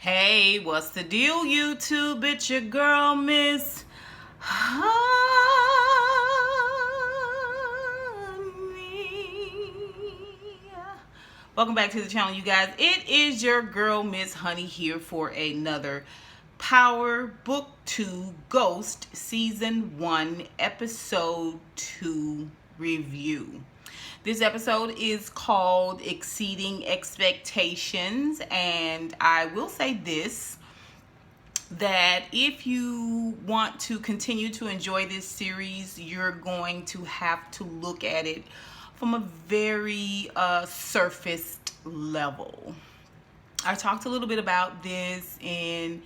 Hey, what's the deal, YouTube? It's your girl, Miss Honey. Welcome back to the channel, you guys. It is your girl, Miss Honey, here for another Power Book 2 Ghost Season 1 Episode 2 review. This episode is called Exceeding Expectations, and I will say this, that if you want to continue to enjoy this series, you're going to have to look at it from a very surfaced level. I talked a little bit about this in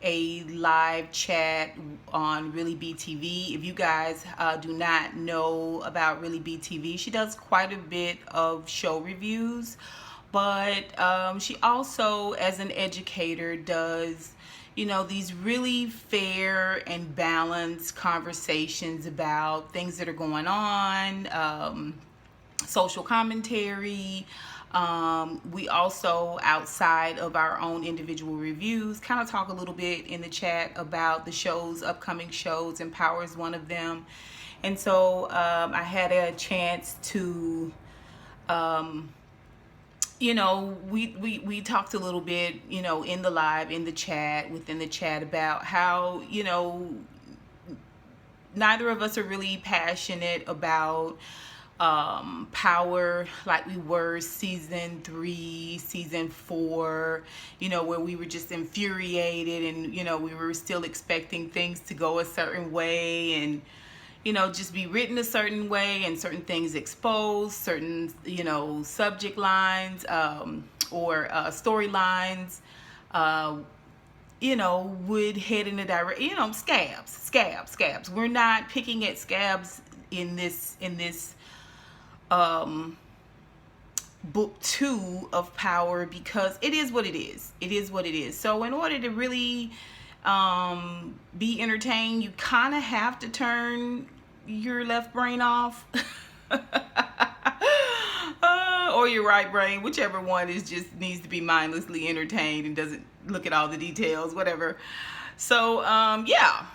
a live chat on Really BTV. If you guys do not know about Really BTV, she does quite a bit of show reviews, but she also, as an educator, does these really fair and balanced conversations about things that are going on, social commentary. We also, outside of our own individual reviews, kind of talk a little bit in the chat about the shows, upcoming shows, and Power is one of them. And so I had a chance to, we talked a little bit, in the live, in the chat, within the chat, about how, neither of us are really passionate about Power like we were season 3, season 4, where we were just infuriated and we were still expecting things to go a certain way and just be written a certain way, and certain things exposed, certain subject lines or storylines would head in a direct, scabs. We're not picking at scabs in this book 2 of Power, because it is what it is. So in order to really be entertained, you kind of have to turn your left brain off or your right brain, whichever one is just needs to be mindlessly entertained and doesn't look at all the details, whatever. So yeah,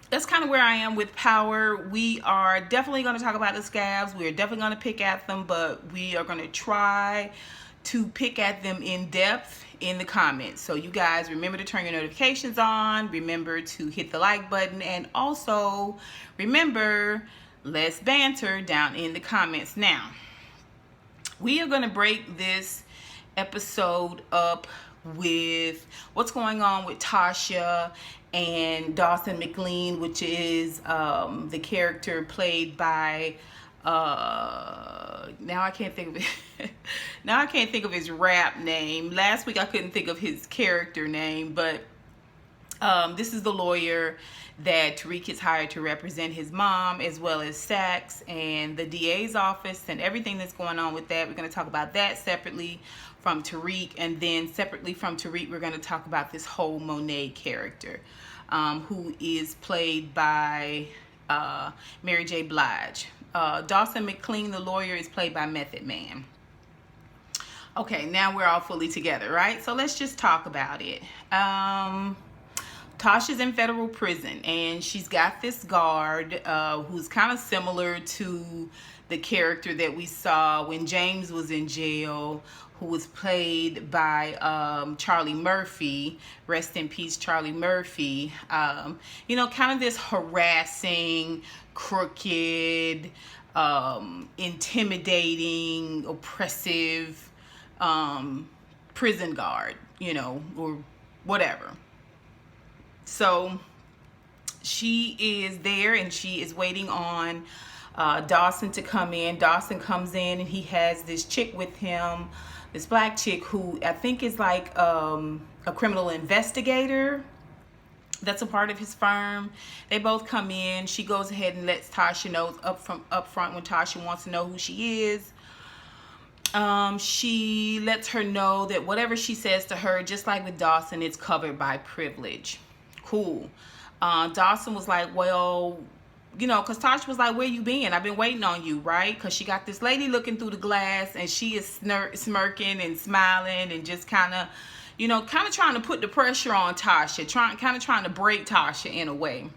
that's kind of where I am with Power. We are definitely going to talk about the scabs. We are definitely going to pick at them, but we are going to try to pick at them in depth in the comments. So you guys remember to turn your notifications on. Remember to hit the like button. And also remember, let's banter down in the comments. Now, we are going to break this episode up with what's going on with Tasha and Dawson McLean, which is the character played by now I can't think of his rap name. Last week I couldn't think of his character name, but this is the lawyer that Tariq is hired to represent his mom, as well as Sachs and the DA's office and everything that's going on with that. We're going to talk about that separately from Tariq, and then separately from Tariq, we're going to talk about this whole Monet character, who is played by Mary J. Blige. Dawson McLean, the lawyer, is played by Method Man. Okay, now we're all fully together, right? So let's just talk about it. Tasha's in federal prison, and she's got this guard who's kind of similar to the character that we saw when James was in jail, who was played by Charlie Murphy. Rest in peace, Charlie Murphy. Kind of this harassing, crooked, intimidating, oppressive prison guard, or whatever. So she is there, and she is waiting on Dawson to come in. Dawson comes in, and he has this chick with him, this black chick who I think is like a criminal investigator that's a part of his firm. They both come in. She goes ahead and lets Tasha know up front when Tasha wants to know who she is. She lets her know that whatever she says to her, just like with Dawson, it's covered by privilege. Cool. Dawson was like, well, because Tasha was like, where you been? I've been waiting on you, right? Because she got this lady looking through the glass, and she is smirking and smiling and just kind of, kind of trying to put the pressure on Tasha, kind of trying to break Tasha in a way.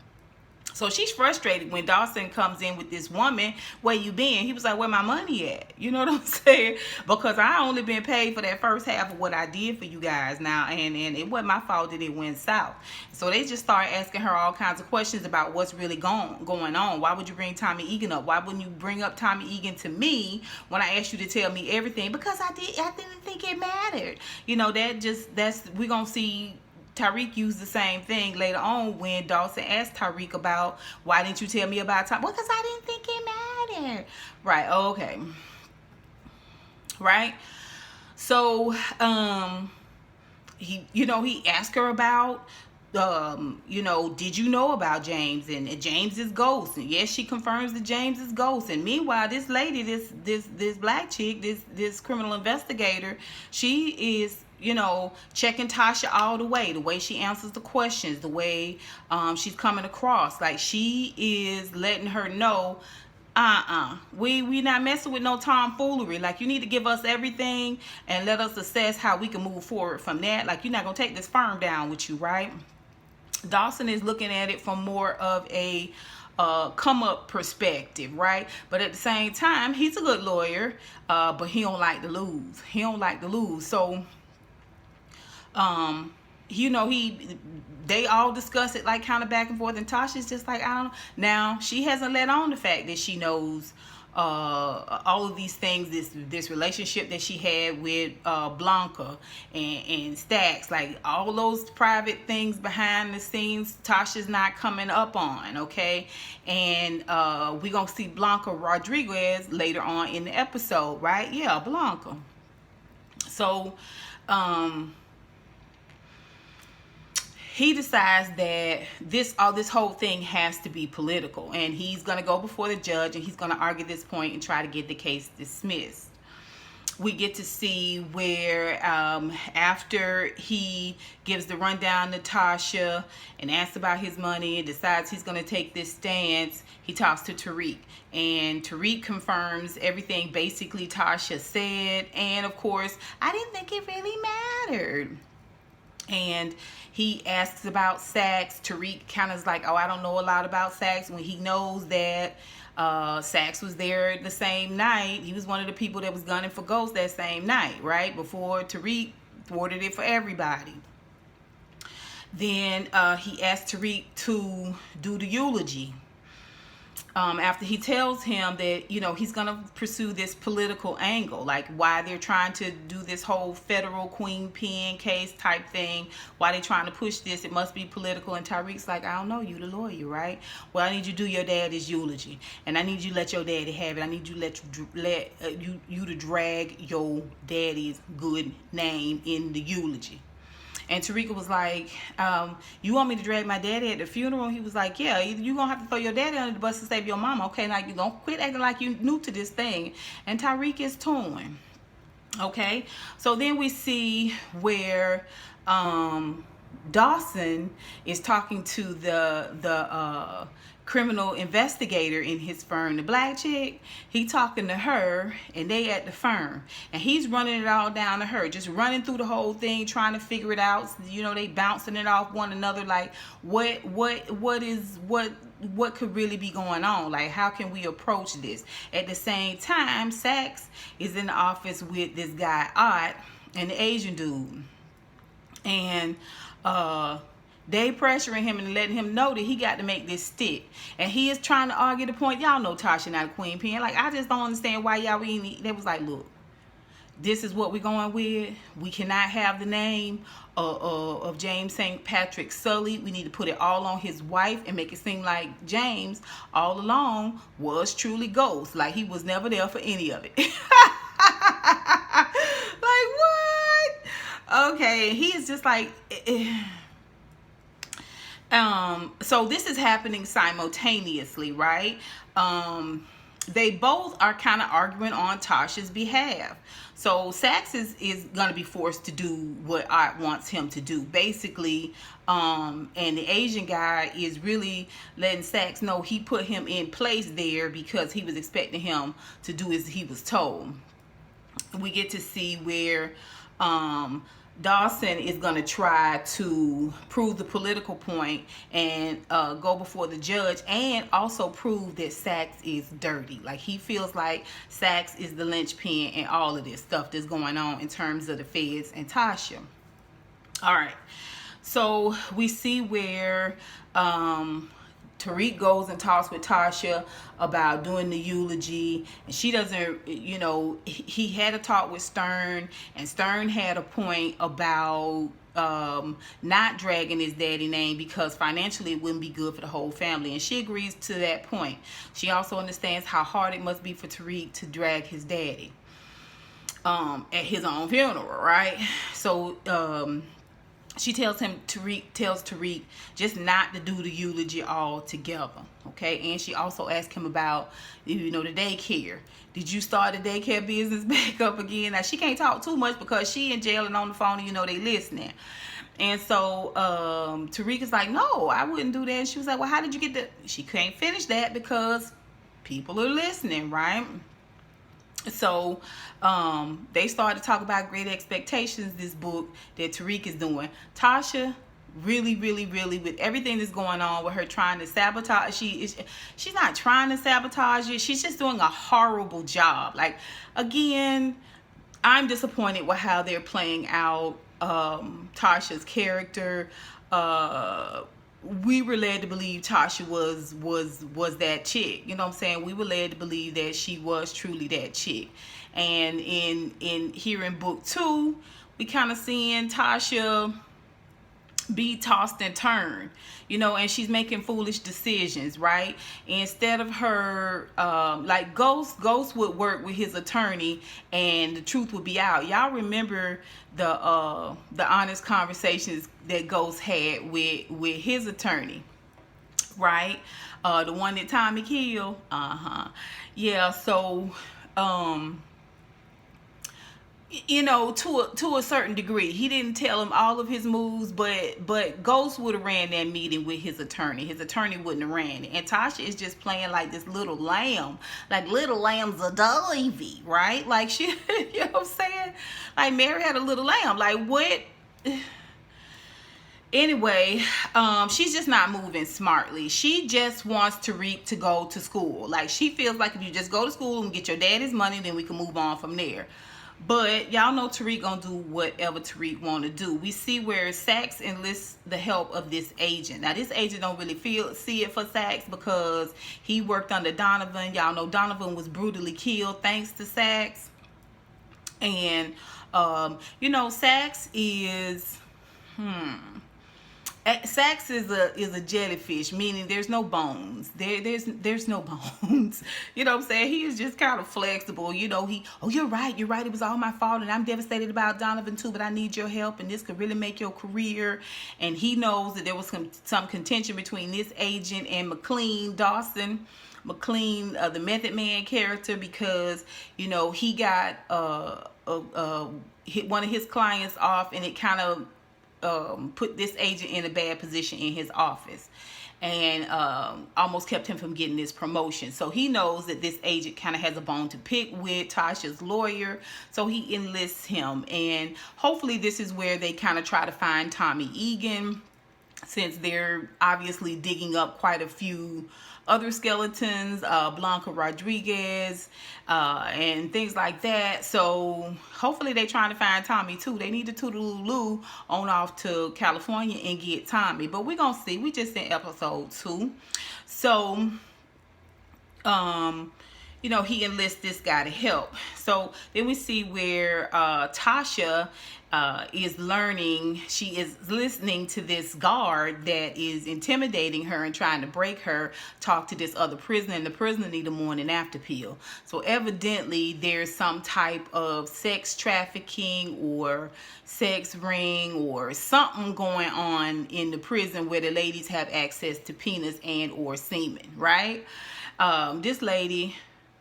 So she's frustrated when Dawson comes in with this woman. Where you been? He was like, where my money at? You know what I'm saying? Because I only been paid for that first half of what I did for you guys now. And it wasn't my fault that it went south. So they just started asking her all kinds of questions about what's really going on. Why would you bring Tommy Egan up? Why wouldn't you bring up Tommy Egan to me when I asked you to tell me everything? Because I didn't think it mattered. We're going to see Tariq used the same thing later on when Dawson asked Tariq about, why didn't you tell me about time? Well, because I didn't think it mattered. Right, okay. Right? So, he asked her about, did you know about James and James is ghost? And yes, she confirms that James is ghost. And meanwhile, this lady, this black chick, this criminal investigator, she is, checking Tasha all the way she answers the questions, the way she's coming across. Like, she is letting her know, we not messing with no tomfoolery. Like, you need to give us everything and let us assess how we can move forward from that. Like, you're not gonna take this firm down with you, right? Dawson is looking at it from more of a come up perspective, right? But at the same time, he's a good lawyer, but he don't like to lose. So they all discuss it, like, kind of back and forth, and Tasha's just like, I don't know. Now, she hasn't let on the fact that she knows all of these things, this relationship that she had with Blanca and Stacks, like all those private things behind the scenes, Tasha's not coming up on, okay? And we're gonna see Blanca Rodriguez later on in the episode, right? Yeah, Blanca. So he decides that this whole thing has to be political, and he's going to go before the judge and he's going to argue this point and try to get the case dismissed. We get to see where after he gives the rundown to Tasha and asks about his money and decides he's going to take this stance, he talks to Tariq, and Tariq confirms everything basically Tasha said. And of course, I didn't think it really mattered. And he asks about Sax. Tariq kind of is like, oh, I don't know a lot about Sax, when he knows that Sax was there the same night. He was one of the people that was gunning for Ghost that same night, right? Before Tariq thwarted it for everybody. Then he asked Tariq to do the eulogy. After he tells him that, he's going to pursue this political angle, like why they're trying to do this whole federal queen pin case type thing, why they're trying to push this, it must be political. And Tariq's like, I don't know, you the lawyer, right? Well, I need you to do your daddy's eulogy, and I need you to let your daddy have it. I need you to you to drag your daddy's good name in the eulogy. And Tariq was like, you want me to drag my daddy at the funeral? He was like, yeah, you're going to have to throw your daddy under the bus to save your mama. Okay, now you don't quit acting like you new to this thing. And Tariq is torn. Okay, so then we see where Dawson is talking to the criminal investigator in his firm, the black chick. He talking to her, and they at the firm, and he's running it all down to her, just running through the whole thing, trying to figure it out. They bouncing it off one another, like what could really be going on? Like, how can we approach this? At the same time, Sax is in the office with this guy Ott and the Asian dude, and they pressuring him and letting him know that he got to make this stick. And he is trying to argue the point. Y'all know Tasha not a queen pin. Like, I just don't understand why y'all ain't. They was like, look, this is what we're going with. We cannot have the name of James St. Patrick sullied. We need to put it all on his wife and make it seem like James all along was truly Ghost. Like, he was never there for any of it. Like, what? Okay, he is just like... So this is happening simultaneously, right? They both are kind of arguing on Tasha's behalf. So Sax is going to be forced to do what Art wants him to do, basically. And the Asian guy is really letting Sax know he put him in place there because he was expecting him to do as he was told. We get to see where Dawson is going to try to prove the political point and go before the judge, and also prove that Saxe is dirty. Like, he feels like Saxe is the linchpin and all of this stuff that's going on in terms of the feds and Tasha. All right. So we see where Tariq goes and talks with Tasha about doing the eulogy, and she doesn't, he had a talk with Stern, and Stern had a point about not dragging his daddy name because financially it wouldn't be good for the whole family, and she agrees to that point. She also understands how hard it must be for Tariq to drag his daddy at his own funeral, right? So she tells Tariq just not to do the eulogy all together, okay? And she also asked him about, the daycare. Did you start the daycare business back up again? Now, she can't talk too much because she in jail and on the phone, and they listening. And so Tariq is like, no, I wouldn't do that. And she was like, well, how did you get the... She can't finish that because people are listening, right? So they started to talk about Great Expectations, this book that Tariq is doing. Tasha really, with everything that's going on with her trying to sabotage, she's not trying to sabotage it. She's just doing a horrible job. Like, again, I'm disappointed with how they're playing out Tasha's character. We were led to believe Tasha was that chick. You know what I'm saying? We were led to believe that she was truly that chick. And in here in book 2, we kind of seeing Tasha be tossed and turned, and she's making foolish decisions, right? Instead of her, like Ghost would work with his attorney and the truth would be out. Y'all remember the honest conversations that Ghost had with his attorney, right? The one that Tommy killed. Yeah, so to a certain degree, he didn't tell him all of his moves, but Ghost would have ran that meeting with his attorney. His attorney wouldn't have ran it. And Tasha is just playing like this little lamb, like little lamb's a Davy, right? Like, she, you know what I'm saying? Like, Mary had a little lamb. Like, what? Anyway, she's just not moving smartly. She just wants Tariq to go to school. Like, she feels like if you just go to school and get your daddy's money, then we can move on from there. But y'all know Tariq gonna do whatever Tariq want to do. We see where Saxe enlists the help of this agent. Now, this agent don't really see it for Saxe because he worked under Donovan. Y'all know Donovan was brutally killed thanks to Saxe. And Saxe is Saxe is a jellyfish, meaning there's no bones. There's no bones. You know what I'm saying? He is just kind of flexible. You're right. It was all my fault, and I'm devastated about Donovan too, but I need your help, and this could really make your career. And he knows that there was some contention between this agent and McLean, Dawson McLean, the Method Man character, because he got one of his clients off, and it kind of put this agent in a bad position in his office, and almost kept him from getting this promotion. So he knows that this agent kind of has a bone to pick with Tasha's lawyer, so he enlists him. And hopefully this is where they kind of try to find Tommy Egan, since they're obviously digging up quite a few other skeletons, Blanca Rodriguez, and things like that. So hopefully they trying to find Tommy too. They need to toodaloo on off to California and get Tommy. But we're gonna see. We just in episode 2. So he enlists this guy to help. So then we see where Tasha is learning, she is listening to this guard that is intimidating her and trying to break her, talk to this other prisoner, and the prisoner need a morning after pill. So evidently there's some type of sex trafficking or sex ring or something going on in the prison where the ladies have access to penis and or semen, right? This lady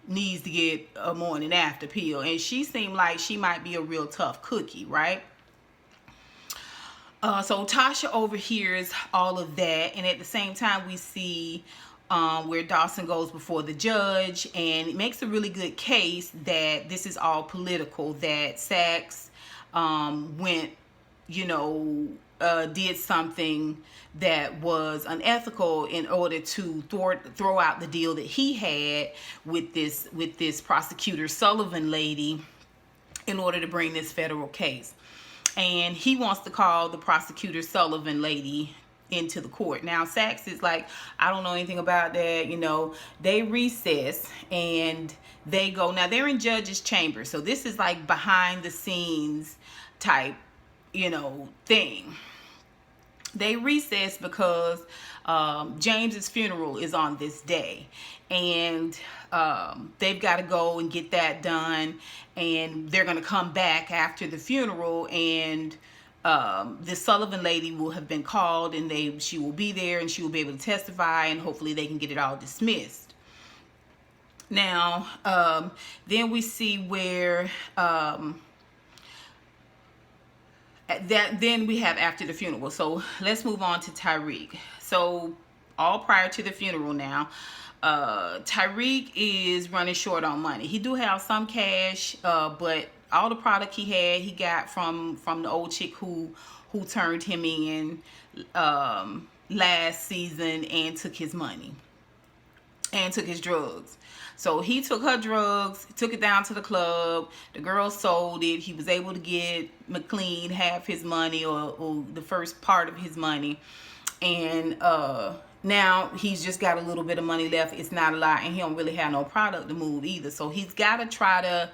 needs to get a morning after pill, and she seemed like she might be a real tough cookie, right? So Tasha overhears all of that, and at the same time we see where Dawson goes before the judge, and it makes a really good case that this is all political, that Saxe went, did something that was unethical in order to throw out the deal that he had with this prosecutor Sullivan lady in order to bring this federal case. And he wants to call the prosecutor Sullivan lady into the court. Now Saxe is like, I don't know anything about that. They recess and they go. Now they're in judge's chamber, so this is like behind the scenes type thing. They recess because James's funeral is on this day, and they've got to go and get that done, and they're going to come back after the funeral, and this Sullivan lady will have been called, and she will be there, and she will be able to testify, and hopefully they can get it all dismissed. Now then we see where then we have after the funeral. So let's move on to Tariq. So all prior to the funeral now, Tariq is running short on money. He do have some cash, but all the product he got from the old chick who turned him in last season and took his money and took his drugs. So he took her drugs, took it down to the club. The girl sold it. He was able to get McLean half his money, or the first part of his money. And now he's just got a little bit of money left. It's not a lot, and he don't really have no product to move either. So he's got to try to,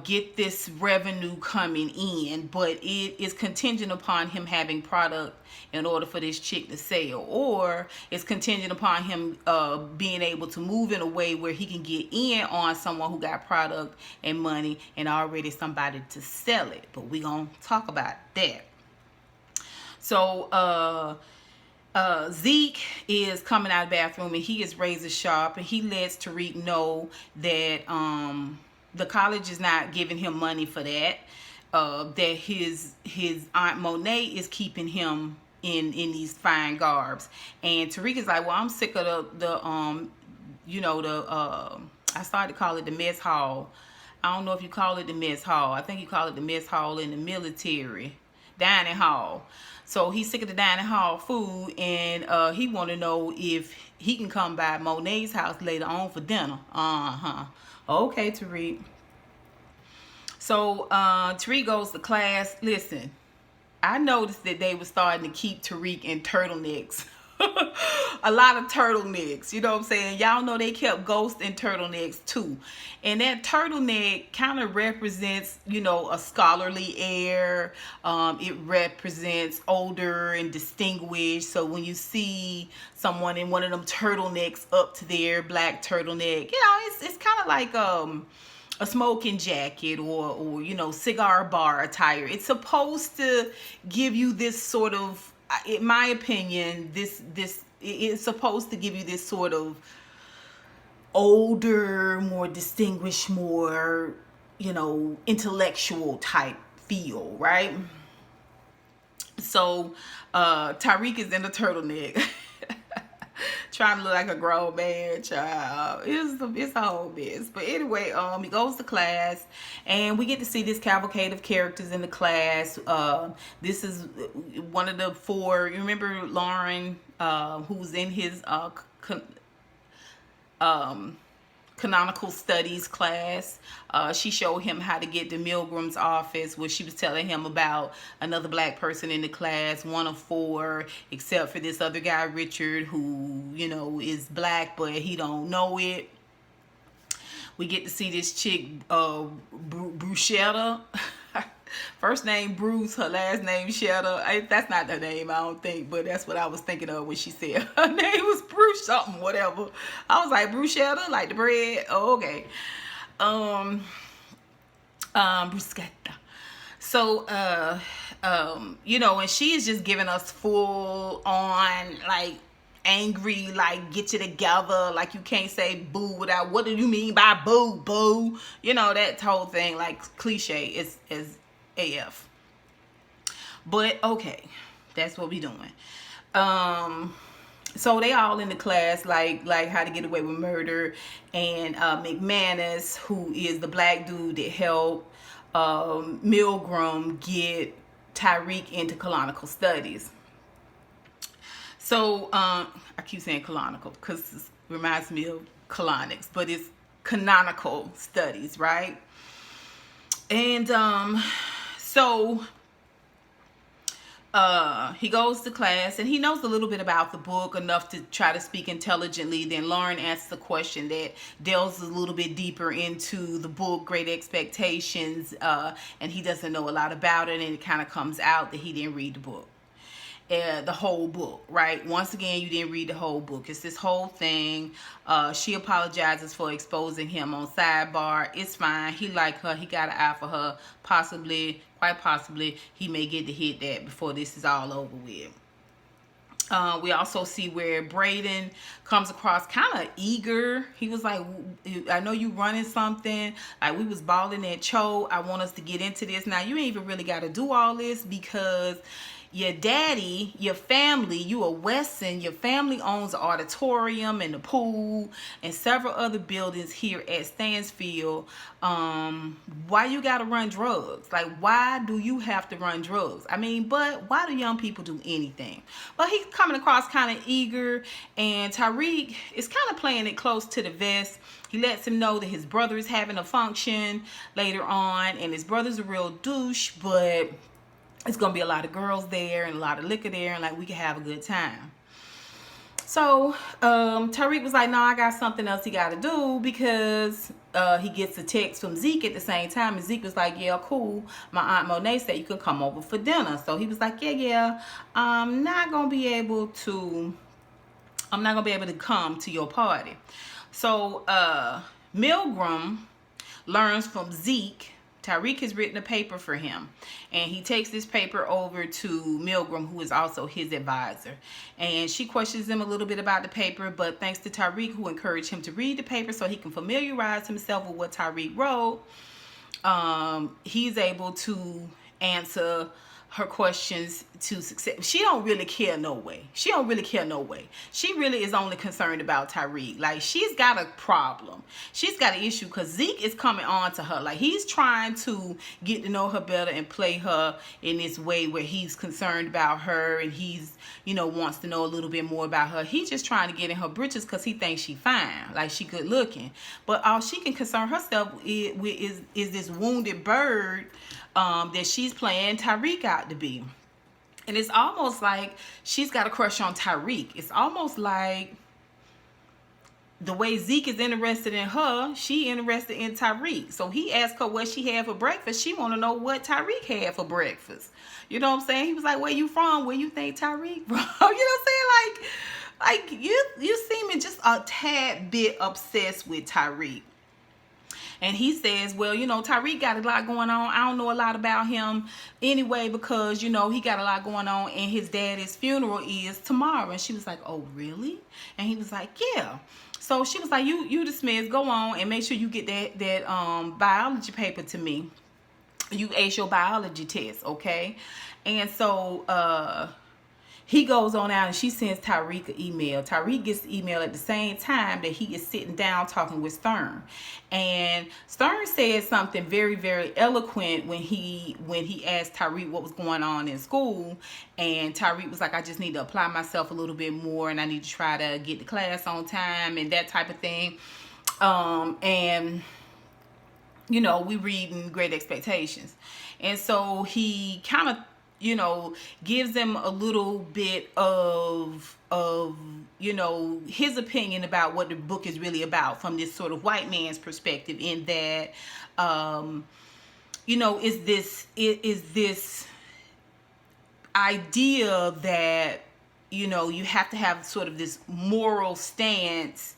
get this revenue coming in, but it is contingent upon him having product in order for this chick to sell, or it's contingent upon him being able to move in a way where he can get in on someone who got product and money and already somebody to sell it. But we're going to talk about that. So Zeke is coming out of the bathroom, and he is razor sharp, and he lets Tariq know that the college is not giving him money for that. That his Aunt Monet is keeping him in these fine garbs. And Tariq is like, well, I'm sick of I started to call it the mess hall. I don't know if you call it the mess hall. I think you call it the mess hall in the military. Dining hall. So he's sick of the dining hall food, and he want to know if he can come by Monet's house later on for dinner. Okay, Tariq. So Tariq goes to class. Listen, I noticed that they were starting to keep Tariq in turtlenecks. A lot of turtlenecks, you know what I'm saying? Y'all know they kept Ghost in turtlenecks too. And that turtleneck kind of represents, a scholarly air. It represents older and distinguished. So when you see someone in one of them turtlenecks up to their black turtleneck, it's kind of like a smoking jacket or cigar bar attire. It's supposed to give you this sort of, in my opinion, this is supposed to give you this sort of older, more distinguished, more, intellectual type feel, right? So Tariq is in a turtleneck trying to look like a grown man child. It's a whole mess. But anyway, he goes to class, and we get to see this cavalcade of characters in the class. This is one of the four. You remember Lauren, who's in his canonical studies class. She showed him how to get to Milgram's office, where she was telling him about another black person in the class, one of four, except for this other guy, Richard, who, is black, but he don't know it. We get to see this chick, Bruschetta. First name Bruce, her last name Shetta. That's not her name, I don't think, but that's what I was thinking of when she said her name was Bruce something, whatever. I was like, Bruschetta, like the bread. Oh, okay. Bruschetta. So, and she is just giving us full on, like, angry, like, get you together, like, you can't say boo without, what do you mean by boo, boo? That whole thing, like, cliche is AF. But okay, that's what we doing. So they all in the class, like how to get away with murder, and McManus, who is the black dude that helped Milgram get Tariq into colonial studies. So I keep saying colonial because it reminds me of colonics, but it's canonical studies, right? And so he goes to class and he knows a little bit about the book, enough to try to speak intelligently. Then Lauren asks a question that delves a little bit deeper into the book, Great Expectations, and he doesn't know a lot about it, and it kind of comes out that he didn't read the book. The whole book, right? Once again, you didn't read the whole book. It's this whole thing. She apologizes for exposing him on sidebar. It's fine. He like her. He got an eye for her. Possibly, quite possibly, he may get to hit that before this is all over with. We also see where Braden comes across kind of eager. He was like, I know you running something. Like, we was balling at Cho. I want us to get into this. Now, you ain't even really got to do all this because your daddy, your family, you a Wesson, your family owns an auditorium and the pool and several other buildings here at Stansfield. Why you gotta run drugs? Like, why do you have to run drugs? I mean, but why do young people do anything? But he's coming across kind of eager, and Tariq is kind of playing it close to the vest. He lets him know that his brother is having a function later on, and his brother's a real douche, but it's going to be a lot of girls there and a lot of liquor there, and like we can have a good time. So Tariq was like, no, I got something else he got to do, because he gets a text from Zeke at the same time, and Zeke was like, yeah, cool. My Aunt Monet said you can come over for dinner. So he was like, yeah, I'm not going to be able to come to your party. So Milgram learns from Zeke. Tariq has written a paper for him, and he takes this paper over to Milgram, who is also his advisor, and she questions him a little bit about the paper, but thanks to Tariq, who encouraged him to read the paper so he can familiarize himself with what Tariq wrote, he's able to answer her questions to success. She don't really care no way. She really is only concerned about Tariq. Like, she's got a problem. She's got an issue because Zeke is coming on to her. Like, he's trying to get to know her better and play her in this way where he's concerned about her, and he's, wants to know a little bit more about her. He's just trying to get in her britches because he thinks she fine. Like, she good looking. But all she can concern herself with is this wounded bird that she's playing Tariq out to be. And it's almost like she's got a crush on Tariq. It's almost like the way Zeke is interested in her, she interested in Tariq. So he asked her what she had for breakfast. She want to know what Tariq had for breakfast. You know what I'm saying? He was like, where you from? Where you think Tariq from? You know what I'm saying? Like you seeming just a tad bit obsessed with Tariq. And he says, well, Tariq got a lot going on. I don't know a lot about him anyway, because, he got a lot going on, and his daddy's funeral is tomorrow. And she was like, oh, really? And he was like, yeah. So she was like, you dismissed. Go on and make sure you get that biology paper to me. You ace your biology test, okay? And so he goes on out, and she sends Tariq an email. Tariq gets the email at the same time that he is sitting down talking with Stern. And Stern said something very, very eloquent when he asked Tariq what was going on in school. And Tariq was like, I just need to apply myself a little bit more, and I need to try to get to class on time and that type of thing. We reading Great Expectations. And so he kind of gives them a little bit of his opinion about what the book is really about from this sort of white man's perspective, in that, is this idea that, you have to have sort of this moral stance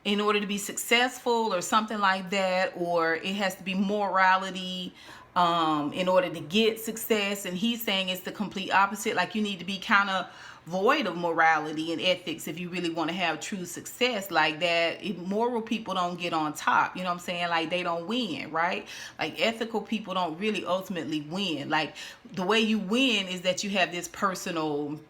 in order to be successful or something like that, or it has to be morality in order to get success. And he's saying it's the complete opposite. Like, you need to be kind of void of morality and ethics if you really want to have true success. Like, that moral people don't get on top, you know what I'm saying? Like, they don't win, right? Like, ethical people don't really ultimately win. Like, the way you win is that you have this personal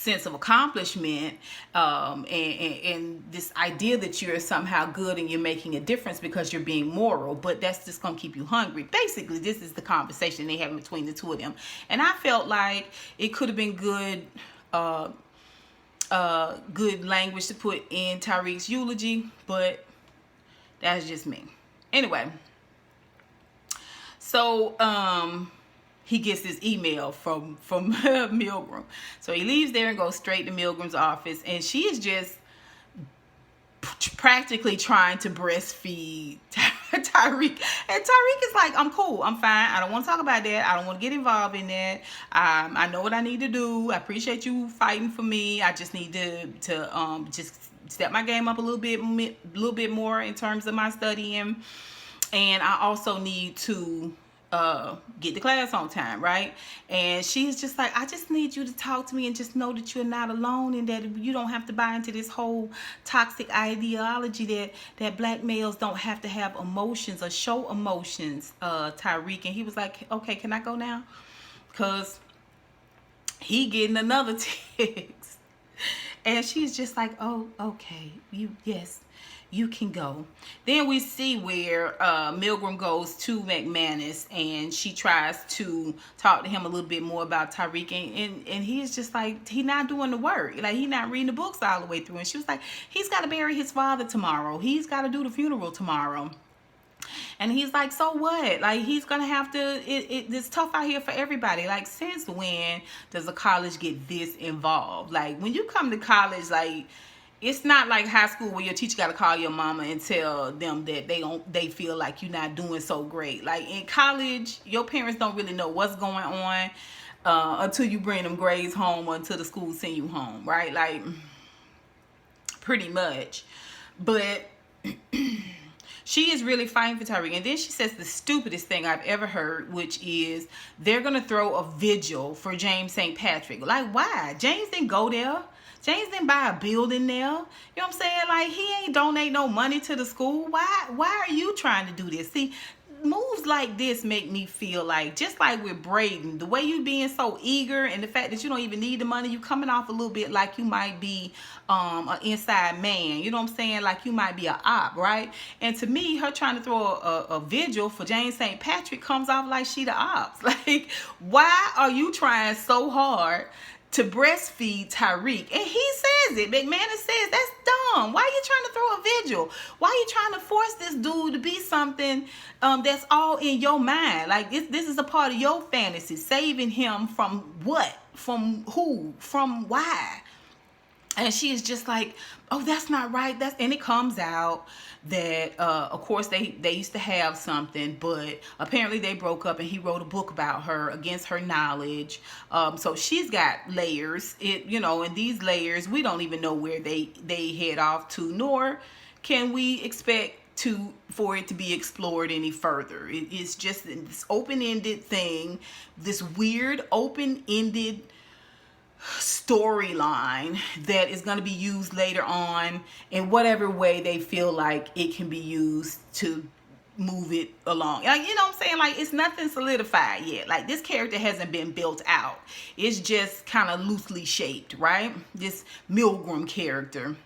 sense of accomplishment, and this idea that you're somehow good and you're making a difference because you're being moral, but that's just gonna keep you hungry. Basically, this is the conversation they have between the two of them, and I felt like it could have been good, good language to put in Tariq's eulogy, but that's just me. Anyway, so he gets this email from Milgram. So he leaves there and goes straight to Milgram's office, and she is just practically trying to breastfeed Tariq. And Tariq is like, I'm cool, I'm fine, I don't want to talk about that, I don't want to get involved in that. I know what I need to do. I appreciate you fighting for me. I just need to just step my game up a little bit more in terms of my studying, and I also need to get to class on time, right? And she's just like, I just need you to talk to me and just know that you're not alone, and that you don't have to buy into this whole toxic ideology that black males don't have to have emotions or show emotions, Tariq. And he was like, okay, can I go now? Because he getting another text. And she's just like, oh, okay, yes, you can go. Then we see where Milgram goes to McManus, and she tries to talk to him a little bit more about Tariq, and he's just like, he not doing the work. Like, he not reading the books all the way through. And she was like, he's got to bury his father tomorrow. He's got to do the funeral tomorrow. And he's like, so what? Like, he's gonna have to, it's tough out here for everybody. Like, since when does a college get this involved? Like, when you come to college, like, it's not like high school where your teacher gotta call your mama and tell them that they feel like you're not doing so great. Like, in college, your parents don't really know what's going on until you bring them grades home or until the school send you home, right? Like, pretty much. But she is really fighting for Tariq. And then she says the stupidest thing I've ever heard, which is they're going to throw a vigil for James St. Patrick. Like, why? James didn't go there. James didn't buy a building there. You know what I'm saying? Like, he ain't donate no money to the school. Why are you trying to do this? See, moves like this make me feel like, just like with Braden, the way you being so eager and the fact that you don't even need the money, you coming off a little bit like you might be an inside man. You know what I'm saying? Like, you might be an op, right? And to me, her trying to throw a vigil for James St. Patrick comes off like she the ops. Like, why are you trying so hard to breastfeed Tariq? And he says it. McManus says, that's dumb. Why are you trying to throw a vigil? Why are you trying to force this dude to be something that's all in your mind? Like, this is a part of your fantasy. Saving him from what? From who? From why? And she is just like, oh, that's not right. And it comes out that, of course, they used to have something, but apparently they broke up, and he wrote a book about her against her knowledge. So she's got layers, and these layers, we don't even know where they head off to, nor can we expect for it to be explored any further. It's just this open-ended thing, this weird open-ended storyline that is going to be used later on in whatever way they feel like it can be used to move it along. Like, you know what I'm saying? Like, it's nothing solidified yet. Like, this character hasn't been built out. It's just kind of loosely shaped, right? This Milgram character.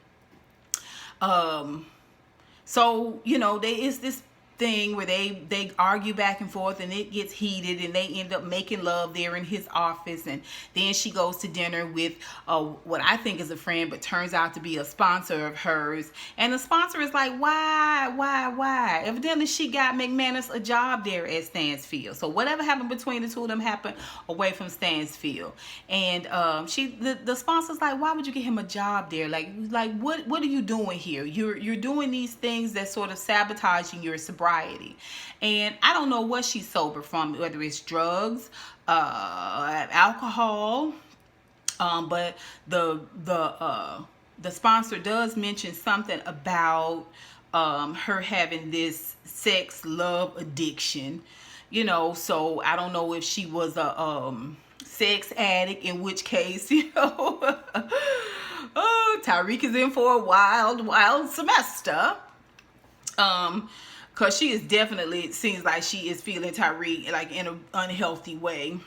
So, it's this thing where they argue back and forth, and it gets heated, and they end up making love there in his office. And then she goes to dinner with what I think is a friend, but turns out to be a sponsor of hers. And the sponsor is like, why? Evidently she got McManus a job there at Stansfield. So whatever happened between the two of them happened away from Stansfield. And the sponsor's like, why would you get him a job there? Like what are you doing here? You're doing these things that sort of sabotaging your sobriety. And I don't know what she's sober from, whether it's drugs, alcohol, but the sponsor does mention something about her having this sex love addiction, so I don't know if she was a sex addict, in which case, Tariq is in for a wild semester. Because she is definitely, it seems like she is feeling Tariq like in an unhealthy way.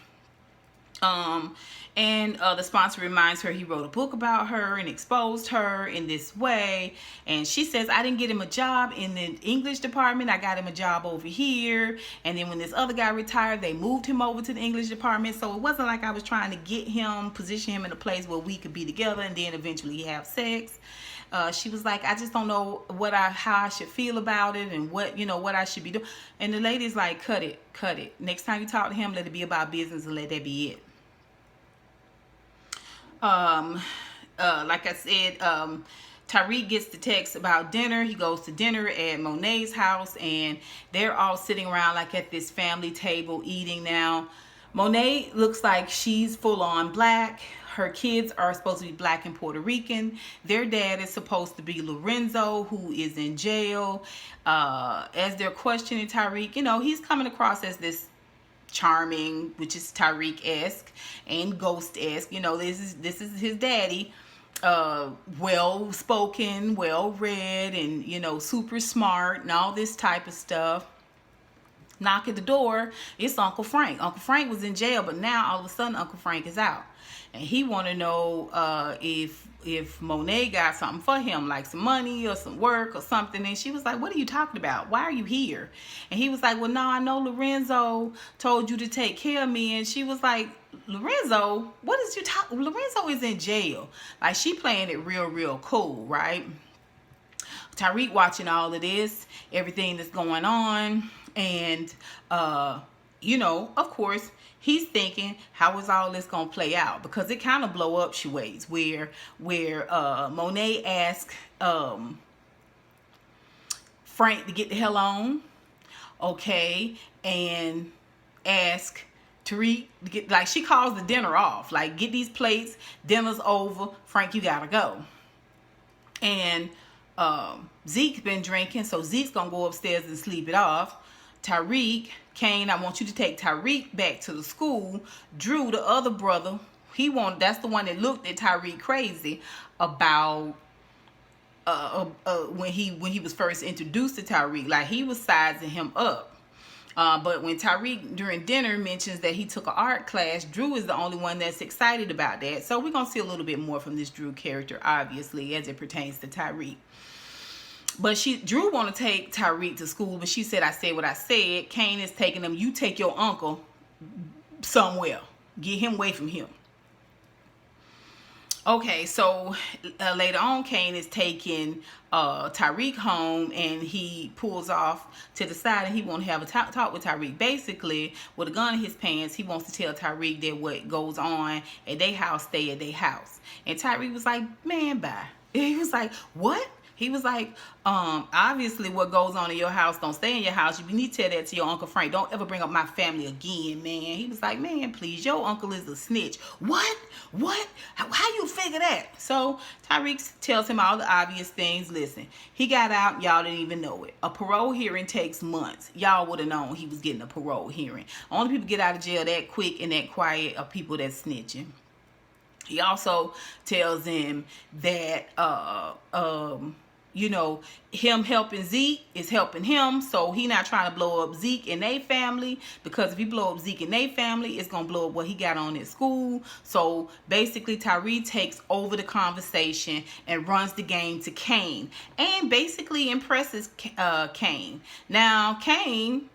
Um, and the sponsor reminds her he wrote a book about her and exposed her in this way. And she says, I didn't get him a job in the English department. I got him a job over here. And then when this other guy retired, they moved him over to the English department. So it wasn't like I was trying to get him, position him in a place where we could be together and then eventually have sex. She was like, I just don't know how I should feel about it and what I should be doing. And the lady's like, cut it. Next time you talk to him, let it be about business and let that be it. Like I said, Tariq gets the text about dinner. He goes to dinner at Monet's house, and they're all sitting around like at this family table eating now. Monet looks like she's full on black. Her kids are supposed to be black and Puerto Rican. Their dad is supposed to be Lorenzo, who is in jail. As they're questioning Tariq, he's coming across as this charming, which is Tariq-esque and Ghost-esque. This is his daddy. Well spoken, well read, and super smart and all this type of stuff. Knock at the door, it's Uncle Frank. Uncle Frank was in jail, but now all of a sudden Uncle Frank is out. And he want to know if Monet got something for him, like some money or some work or something. And she was like, what are you talking about? Why are you here? And he was like, well, no, I know Lorenzo told you to take care of me. And she was like, Lorenzo? What is you talking? Lorenzo is in jail. Like, she playing it real cool, right? Tariq watching all of this, everything that's going on. And, of course, he's thinking, how is all this going to play out? Because it kind of blow up ways where Monet asked Frank to get the hell on, okay, and ask Tariq to get, like, she calls the dinner off, like, get these plates, dinner's over, Frank, you gotta go. And Zeke's been drinking, so Zeke's gonna go upstairs and sleep it off. Tariq, Kane, I want you to take Tariq back to the school. Drew, the other brother, that's the one that looked at Tariq crazy about when he was first introduced to Tariq. Like, he was sizing him up. But when Tariq during dinner mentions that he took an art class, Drew is the only one that's excited about that. So we're gonna see a little bit more from this Drew character, obviously, as it pertains to Tariq. But Drew want to take Tariq to school, but she said, I said what I said. Kane is taking him. You take your uncle somewhere. Get him away from him. Okay, so later on, Kane is taking Tariq home, and he pulls off to the side, and he won't have a talk with Tariq. Basically, with a gun in his pants, he wants to tell Tariq that what goes on at their house, stay at their house. And Tariq was like, man, bye. He was like, what? He was like, obviously what goes on in your house don't stay in your house. You need to tell that to your Uncle Frank. Don't ever bring up my family again, man. He was like, man, please, your uncle is a snitch. What? How you figure that? So Tariq tells him all the obvious things. Listen, he got out. Y'all didn't even know it. A parole hearing takes months. Y'all would have known he was getting a parole hearing. Only people get out of jail that quick and that quiet are people that's snitching. He also tells him that, him helping Zeke is helping him. So he not trying to blow up Zeke and their family, because if he blow up Zeke and their family, it's going to blow up what he got on at school. So basically, Tariq takes over the conversation and runs the game to Kane and basically impresses Kane. Now, Kane,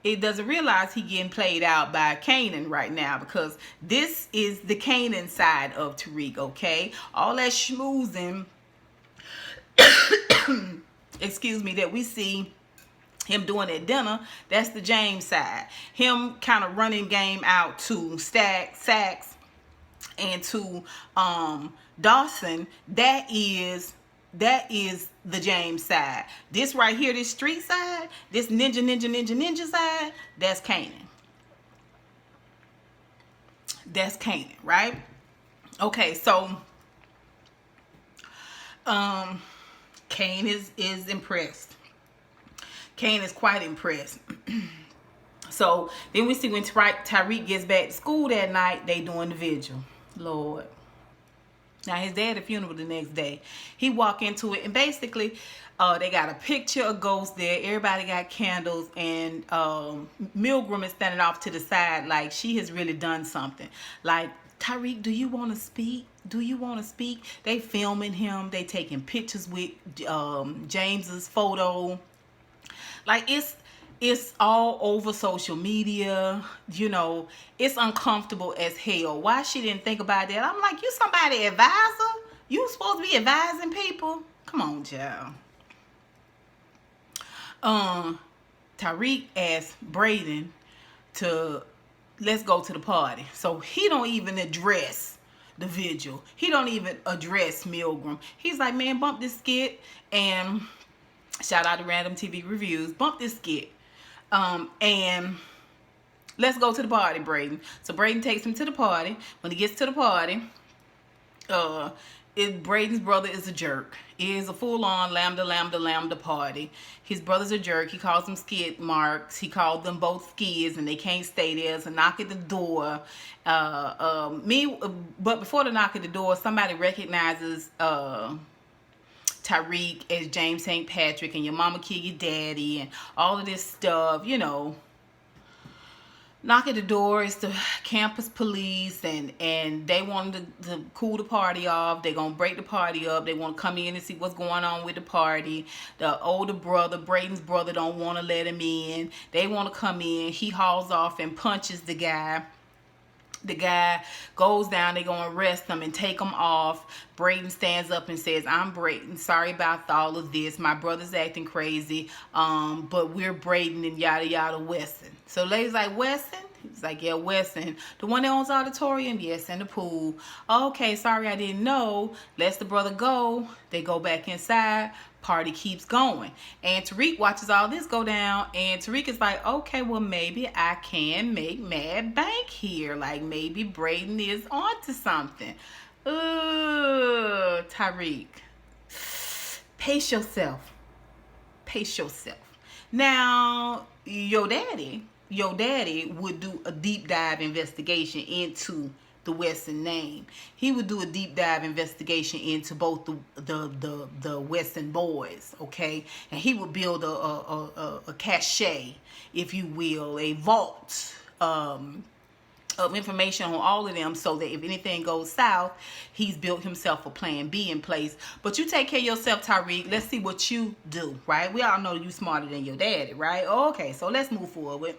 it doesn't realize he getting played out by Kanan right now, because this is the Kanan side of Tariq, okay? All that schmoozing, excuse me, that we see him doing at dinner, that's the James side. Him kind of running game out to Sachs and to Dawson, that is the James side. This right here, this street side, this ninja side, that's Kanan. That's Kanan, right? Okay, so Kane is impressed. Kane is quite impressed. So then we see when Tariq gets back to school that night, they doing the vigil. Lord. Now his dad at the funeral the next day. He walk into it and basically they got a picture of Ghost there. Everybody got candles, and Milgram is standing off to the side like she has really done something. Like, Tariq, do you want to speak? Do you want to speak? They filming him. They taking pictures with James's photo. Like, it's all over social media. You know, it's uncomfortable as hell. Why she didn't think about that? I'm like, you somebody advisor? You supposed to be advising people? Come on, child. Tariq asked Braden to let's go to the party. So he don't even address the vigil. He don't even address Milgram. He's like, man, bump this skit, and shout out to Random TV Reviews. Bump this skit. And let's go to the party, Braden. So Braden takes him to the party. When he gets to the party, Braden's brother is a jerk. It is a full-on lambda party. His brother's a jerk. He calls them skid marks. He called them both skids, and they can't stay there. It's a knock at the door. But before the knock at the door, somebody recognizes Tariq as James St. Patrick, and your mama kill your daddy, and all of this stuff, you know. Knock at the door. It's the campus police, and they wanted to cool the party off. They're gonna break the party up. They want to come in and see what's going on with the party. The older brother, Braden's brother, don't want to let him in. They want to come in. He hauls off and punches the guy. The guy goes down. They're going to arrest him and take him off. Braden stands up and says, I'm Braden. Sorry about all of this. My brother's acting crazy. But we're Braden and yada yada Weston. So lady's like, Weston? He's like, yeah, Weston. The one that owns the auditorium? Yes, and the pool. Okay, sorry, I didn't know. Lets the brother go. They go back inside. Party keeps going. And Tariq watches all this go down. And Tariq is like, okay, well, maybe I can make mad bank here. Like, maybe Braden is onto something. Tariq. Pace yourself. Pace yourself. Now, your daddy would do a deep dive investigation into the Weston name. He would do a deep dive investigation into both the Weston boys, okay? And he would build a cachet, if you will, a vault of information on all of them, so that if anything goes south, he's built himself a plan B in place. But you take care of yourself, Tariq. Let's see what you do, right? We all know you smarter than your daddy, right? Okay, so let's move forward.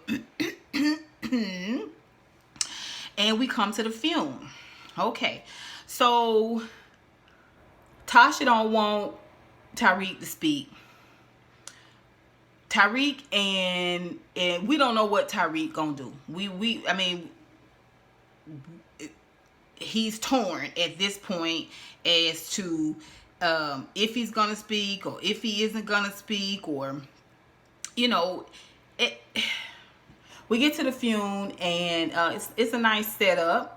And we come to the fume. Okay, so Tasha don't want Tariq to speak. Tariq and we don't know what Tariq gonna do. I mean, he's torn at this point as to if he's gonna speak or if he isn't gonna speak, or you know, we get to the funeral, and it's a nice setup.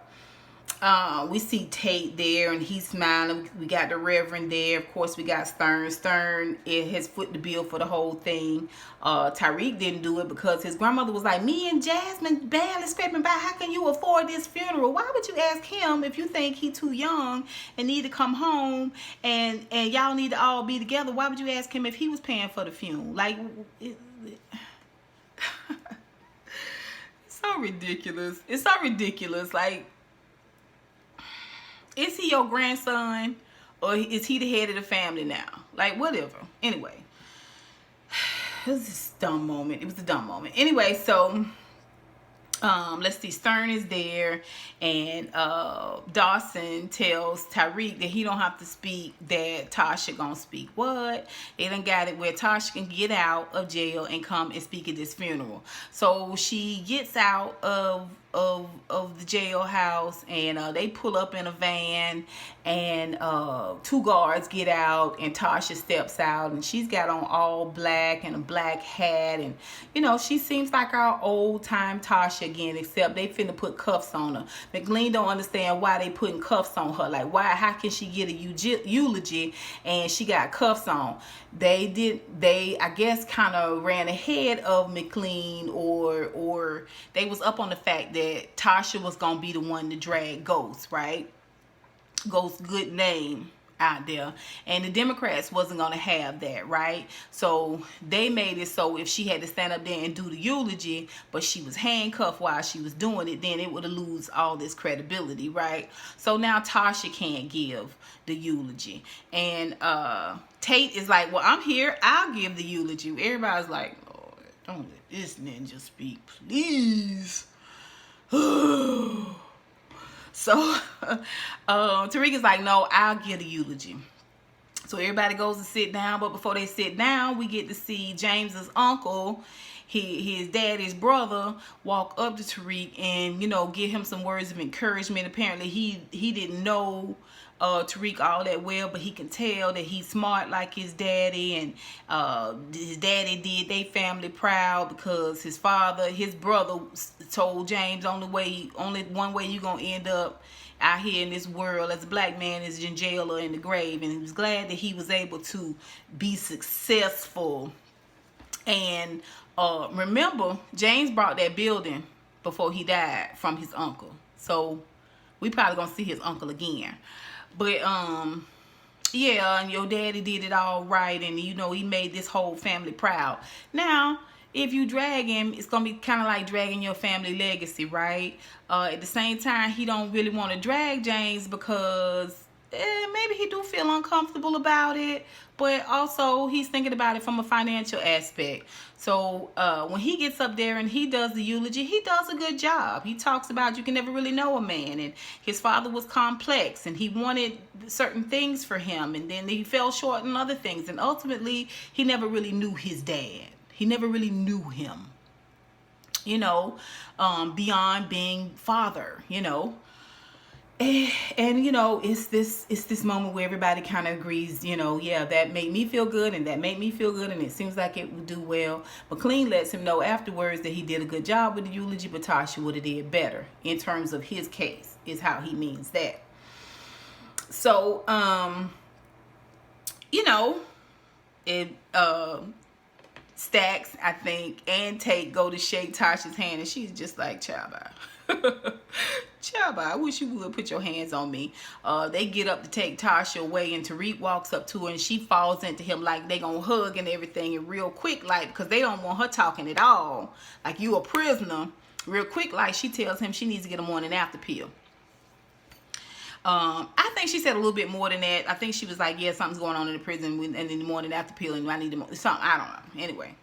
We see Tate there, and he's smiling. We got the Reverend there. Of course, we got Stern. Stern has foot the bill for the whole thing. Tariq didn't do it because his grandmother was like, me and Jasmine barely scraping by. How can you afford this funeral? Why would you ask him if you think he too young and need to come home, and y'all need to all be together? Why would you ask him if he was paying for the funeral? Like, so ridiculous. It's so ridiculous. Like, is he your grandson, or is he the head of the family now? Like, whatever. Anyway, it was this dumb moment. It was a dumb moment. Anyway, so let's see. Stern is there, and Dawson tells Tariq that he don't have to speak, that Tasha gonna speak. What? They done got it where Tasha can get out of jail and come and speak at this funeral. So she gets out of the jailhouse, and they pull up in a van, and two guards get out, and Tasha steps out, and she's got on all black and a black hat, and you know, she seems like our old time Tasha again, except they finna put cuffs on her. McLean don't understand why they putting cuffs on her. Like, why? How can she get a eulogy and she got cuffs on? They I guess kind of ran ahead of McLean, or they was up on the fact that Tasha was gonna be the one to drag Ghost, right? Ghost good name out there, and the Democrats wasn't going to have that, right? So they made it so if she had to stand up there and do the eulogy, but she was handcuffed while she was doing it, then it would have lose all this credibility, right? So now Tasha can't give the eulogy, and Tate is like, well, I'm here, I'll give the eulogy. Everybody's like, Lord, don't let this ninja speak, please. So Tariq is like, no, I'll give the eulogy. So everybody goes to sit down, but before they sit down, we get to see James's uncle, his daddy's brother, walk up to Tariq and, you know, give him some words of encouragement. Apparently he didn't know Tariq all that well, but he can tell that he's smart like his daddy, and his daddy did they family proud because his brother told James only one way you gonna end up out here in this world as a black man is in jail or in the grave, and he was glad that he was able to be successful. And remember, James bought that building before he died from his uncle, so we probably gonna see his uncle again. But yeah, and your daddy did it all right, and you know he made this whole family proud. Now, if you drag him, it's gonna be kind of like dragging your family legacy, right? At the same time, he don't really want to drag James because maybe he do feel uncomfortable about it, but also he's thinking about it from a financial aspect. So when he gets up there and he does the eulogy, he does a good job. He talks about you can never really know a man, and his father was complex, and he wanted certain things for him, and then he fell short in other things, and ultimately he never really knew his dad. He never really knew him, you know, beyond being father, you know. And you know, it's this moment where everybody kind of agrees, you know, yeah, that made me feel good and that made me feel good, and it seems like it would do well. McLean lets him know afterwards that he did a good job with the eulogy, but Tasha would have did better in terms of his case, is how he means that. So you know, it Stacks, I think, and Tate go to shake Tasha's hand, and she's just like, child, I wish you would put your hands on me. They get up to take Tasha away, and Tariq walks up to her, and she falls into him like they gonna hug and everything, and real quick, like, because they don't want her talking at all, like you a prisoner. Real quick, like, she tells him she needs to get a morning after pill. I think she said a little bit more than that. I think she was like, yeah, something's going on in the prison, and in the morning after pill, and I need to something. I don't know. Anyway,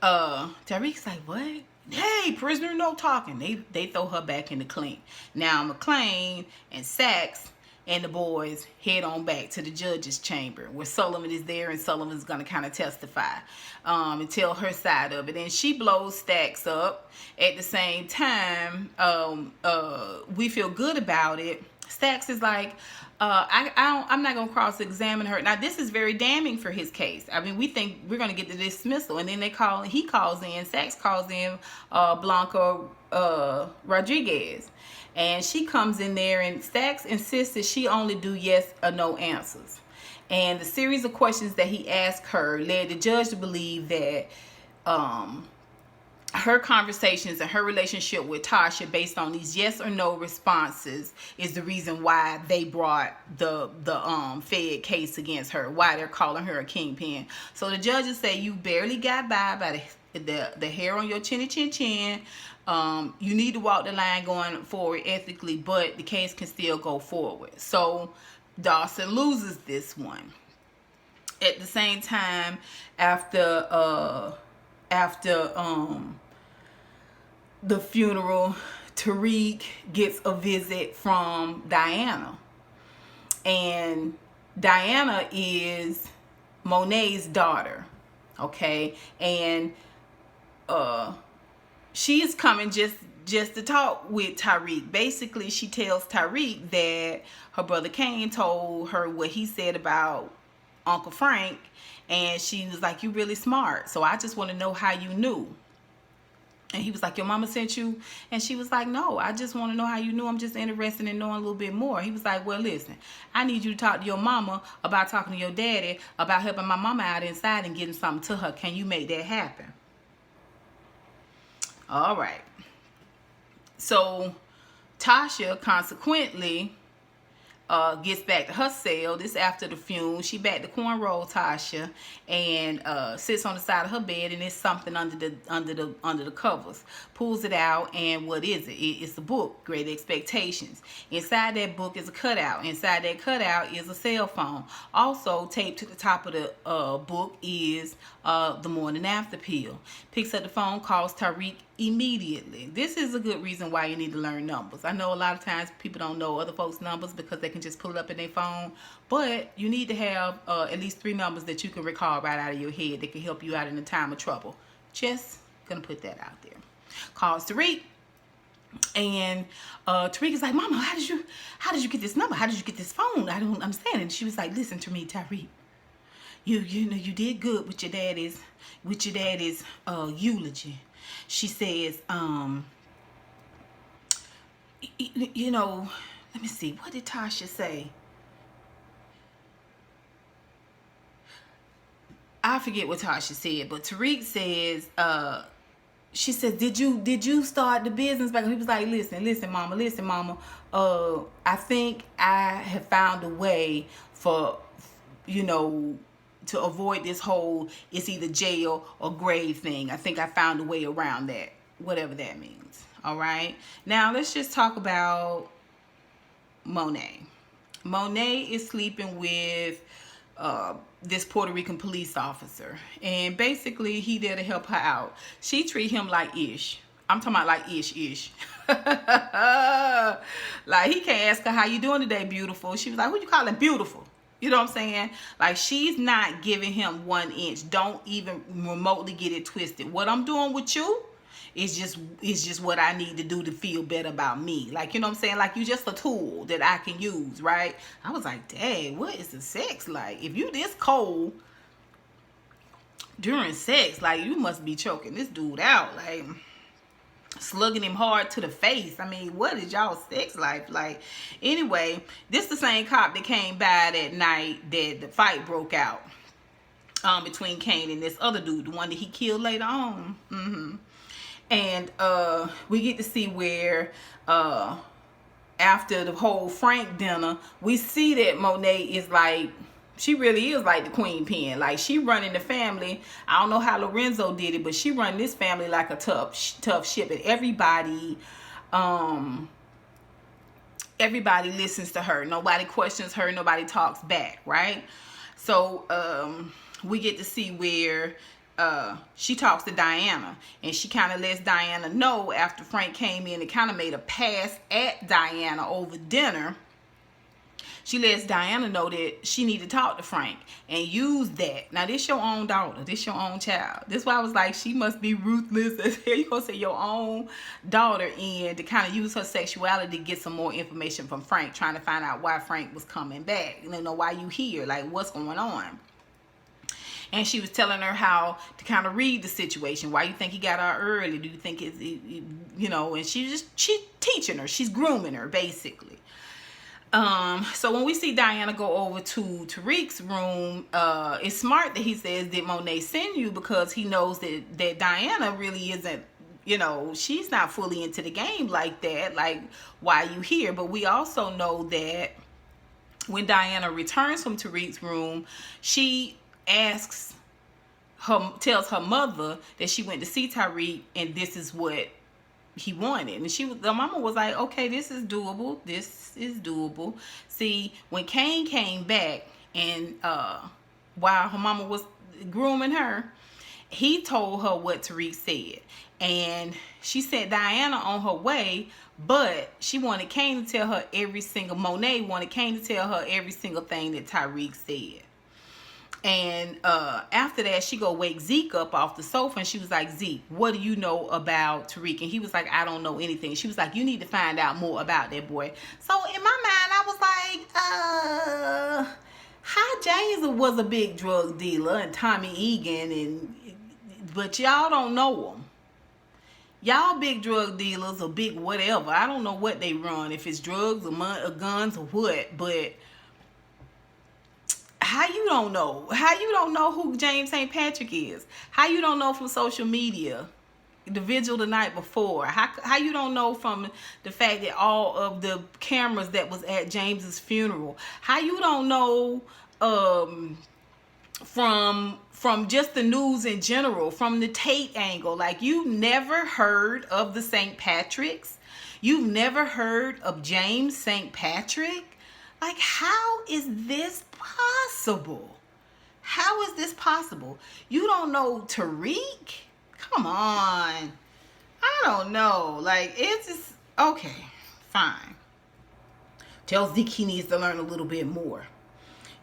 Tariq's like, what? Hey, prisoner, no talking. They throw her back in the clink. Now McLean and Sachs and the boys head on back to the judge's chamber where Sullivan is there, and Sullivan's gonna kind of testify and tell her side of it. And she blows Stacks up. At the same time, we feel good about it. Stacks is like, I'm not gonna cross-examine her. Now this is very damning for his case. I mean, we think we're gonna get the dismissal, and then Sachs calls in Blanca Rodriguez, and she comes in there, and Stacks insists that she only do yes or no answers. And the series of questions that he asked her led the judge to believe that her conversations and her relationship with Tasha, based on these yes or no responses, is the reason why they brought the Fed case against her, why they're calling her a kingpin. So the judges say you barely got by the hair on your chinny chin chin. You need to walk the line going forward ethically, but the case can still go forward. So Dawson loses this one. At the same time, after the funeral, Tariq gets a visit from Diana, and Diana is Monet's daughter, okay, and she's coming just to talk with Tariq. Basically, she tells Tariq that her brother Kane told her what he said about Uncle Frank, and she was like, you really smart, so I just want to know how you knew. And he was like, your mama sent you? And she was like, no, I just want to know how you knew. I'm just interested in knowing a little bit more. He was like, well, listen, I need you to talk to your mama about talking to your daddy about helping my mama out inside and getting something to her. Can you make that happen? All right. So Tasha consequently gets back to her cell. This after the funeral. She back to cornrow Tasha, and sits on the side of her bed, and there's something under the covers. Pulls it out, and what is it? It's a book, Great Expectations. Inside that book is a cutout. Inside that cutout is a cell phone. Also taped to the top of the book is the morning after pill. Picks up the phone, calls Tariq immediately. This is a good reason why you need to learn numbers. I know a lot of times people don't know other folks' numbers because they can just pull it up in their phone, but you need to have at least 3 numbers that you can recall right out of your head that can help you out in a time of trouble. Just gonna put that out there. Calls Tariq, and Tariq is like, Mama, how did you get this number? How did you get this phone? I don't understand. And she was like, listen to me, Tariq. You know you did good with your daddy's eulogy. She says, you know, let me see, what did Tasha say? I forget what Tasha said, but Tariq says, she says, did you start the business back? He was like, listen, mama. I think I have found a way for, to avoid this whole it's either jail or grave thing. I think I found a way around that, whatever that means. All right. Now let's just talk about Monet. Monet is sleeping with this Puerto Rican police officer, and basically he there to help her out. She treat him like ish. I'm talking about like ish. Like he can't ask her how you doing today, beautiful. She was like, who you calling beautiful? You know what I'm saying? Like she's not giving him 1 inch. Don't even remotely get it twisted. What I'm doing with you is just what I need to do to feel better about me. Like, you know what I'm saying? Like you just a tool that I can use, right? I was like, dang, what is the sex like? If you this cold during sex, like you must be choking this dude out, like slugging him hard to the face. I mean, what is y'all sex life like? Anyway, this the same cop that came by that night that the fight broke out between Kane and this other dude, the one that he killed later on. And we get to see where after the whole Frank dinner, we see that Monet is like, she really is like the queen pin. Like she running the family. I don't know how Lorenzo did it, but she run this family like a tough ship. And everybody listens to her. Nobody questions her. Nobody talks back, right? So we get to see where she talks to Diana, and she kind of lets Diana know after Frank came in and kind of made a pass at Diana over dinner. She lets Diana know that she need to talk to Frank and use that. Now, this your own daughter. This your own child. This why I was like, she must be ruthless as hell. You gonna say your own daughter in to kind of use her sexuality to get some more information from Frank, trying to find out why Frank was coming back. You know, why you here? Like, what's going on? And she was telling her how to kind of read the situation. Why you think he got out early? Do you think it's, you know, and she's teaching her. She's grooming her, basically. So when we see Diana go over to Tariq's room, it's smart that he says, did Monet send you? Because he knows that Diana really isn't, you know, she's not fully into the game like that. Like, why you here? But we also know that when Diana returns from Tariq's room, she tells her mother that she went to see Tariq and this is what he wanted. And the mama was like, okay, this is doable. See, when Kane came back and while her mama was grooming her, he told her what Tariq said. And she sent Diana on her way, but she wanted Kane to tell her Monet wanted Kane to tell her every single thing that Tariq said. And after that, she go wake Zeke up off the sofa, and she was like, Zeke, what do you know about Tariq? And he was like, I don't know anything. She was like, you need to find out more about that boy. So in my mind, I was like, High James was a big drug dealer, and Tommy Egan, but y'all don't know him. Y'all big drug dealers or big whatever. I don't know what they run, if it's drugs or guns or what, but how you don't know? How you don't know who James St. Patrick is? How you don't know from social media the vigil the night before? How you don't know from the fact that all of the cameras that was at James's funeral? How you don't know from just the news in general, from the Tate angle? Like, you never heard of the St. Patrick's? You've never heard of James St. Patrick? Like, how is this possible? How is this possible? You don't know Tariq? Come on. I don't know. Like, it's just, okay, fine. Tell Zeke he needs to learn a little bit more.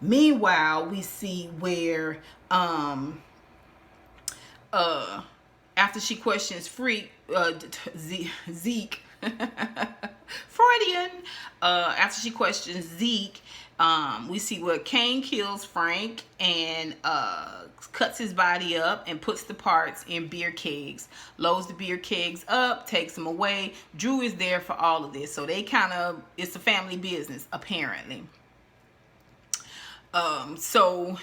Meanwhile, we see where after she questions Zeke Freudian, after she questions Zeke, we see where Kane kills Frank and cuts his body up and puts the parts in beer kegs, loads the beer kegs up, takes them away. Drew is there for all of this, so they kind of, it's a family business apparently. So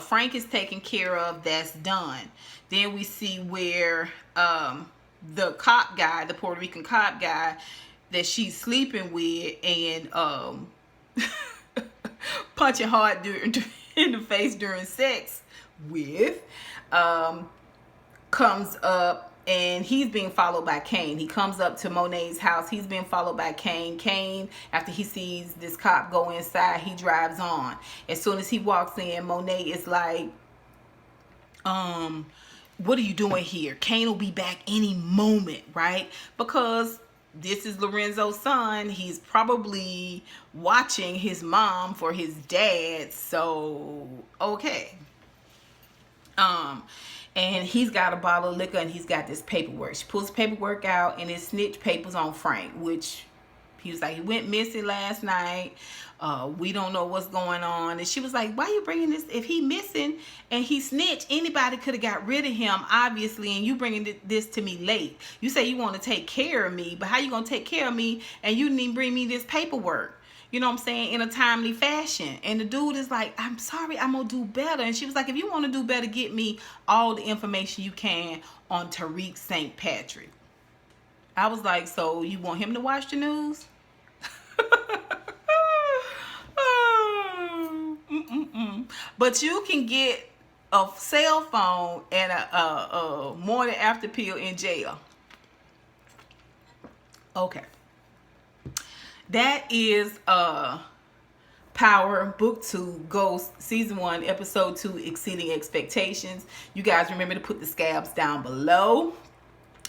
Frank is taken care of. That's done. Then we see where the cop guy, the Puerto Rican cop guy that she's sleeping with and punching hard in the face during sex with, comes up, and he's being followed by Kane. He comes up to Monet's house. He's being followed by Kane. Kane, after he sees this cop go inside, he drives on. As soon as he walks in, Monet is like, what are you doing here? Kane will be back any moment, right? Because this is Lorenzo's son. He's probably watching his mom for his dad. So, okay. And he's got a bottle of liquor and he's got this paperwork. She pulls the paperwork out and it's snitch papers on Frank, which he was like, he went missing last night. We don't know what's going on. And she was like, why are you bringing this? If he missing and he snitched, anybody could have got rid of him, obviously, and you bringing this to me late. You say you want to take care of me, but how you going to take care of me and you didn't even bring me this paperwork? You know what I'm saying? In a timely fashion. And the dude is like, I'm sorry, I'm going to do better. And she was like, if you want to do better, get me all the information you can on Tariq St. Patrick. I was like, so you want him to watch the news? But you can get a cell phone and a morning after pill in jail. Okay. That is Power Book 2 Ghost Season 1 Episode 2 Exceeding Expectations. You guys remember to put the scabs down below.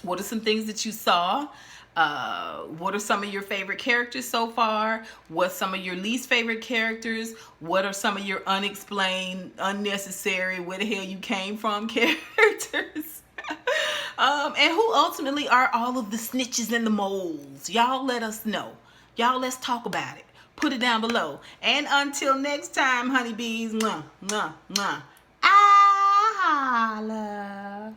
What are some things that you saw? What are some of your favorite characters so far? What's some of your least favorite characters? What are some of your unexplained, unnecessary, where the hell you came from characters? And who ultimately are all of the snitches and the moles? Y'all let us know. Y'all, let's talk about it. Put it down below. And until next time, honeybees, mwah, mwah, mwah. I holla.